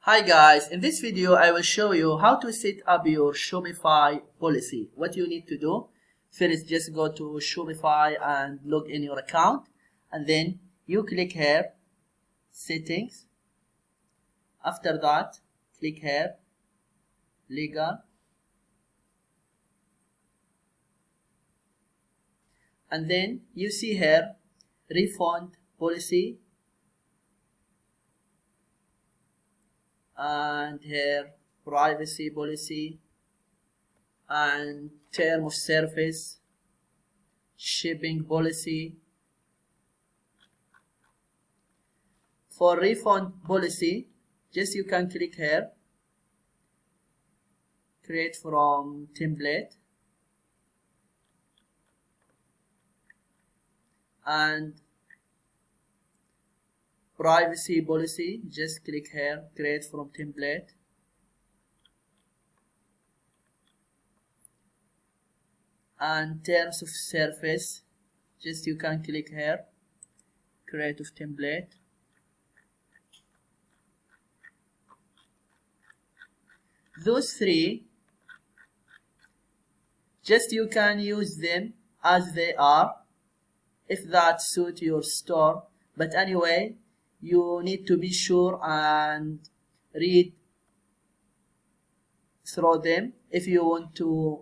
Hi guys, in this video I will show you how to set up your Shopify policy. What you need to do, first just go to Shopify and log in your account, and then you click here, settings. After that, click here, legal, and then you see here, refund policy, and here privacy policy, and term of service, shipping policy. For refund policy, just you can click here, create from template, and privacy policy, just click here, create from template, and terms of service, just you can click here, create of template, those three just you can use them as they are if that suit your store, but anyway you need to be sure and read through them if you want to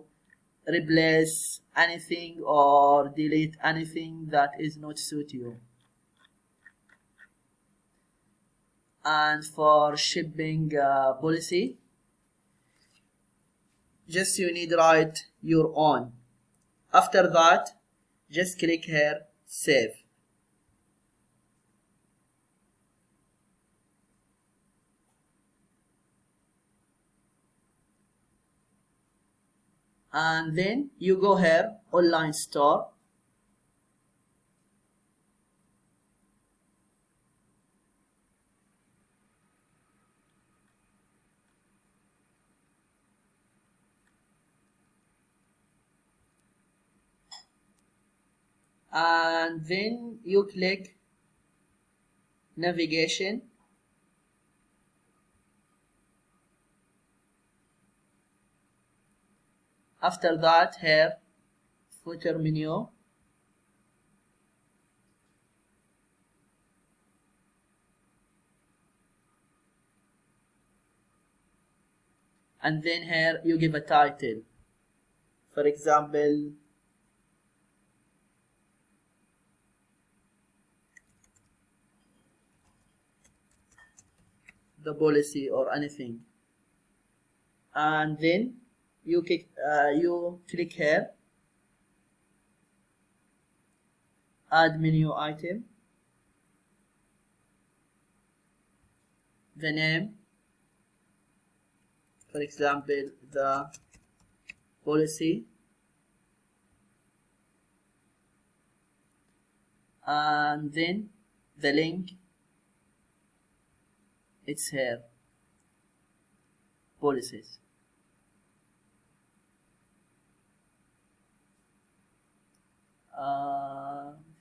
replace anything or delete anything that is not suit you. And for shipping policy, just you need write your own. After that, just click here, save. And then you go here, online store, and then you click navigation, after that here footer menu, and then here you give a title, for example the policy or anything, and then you click here, add menu item, the name, for example the policy, and then the link, it's here, policies.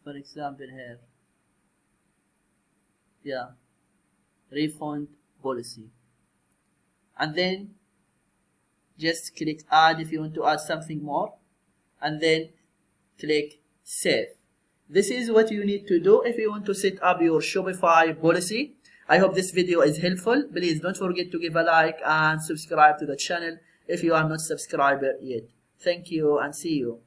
For example here, refund policy, and then just click add if you want to add something more, and then click save. This is what you need to do if you want to set up your Shopify policy. I hope this video is helpful. Please don't forget to give a like and subscribe to the channel if you are not subscribed yet. Thank you and see you.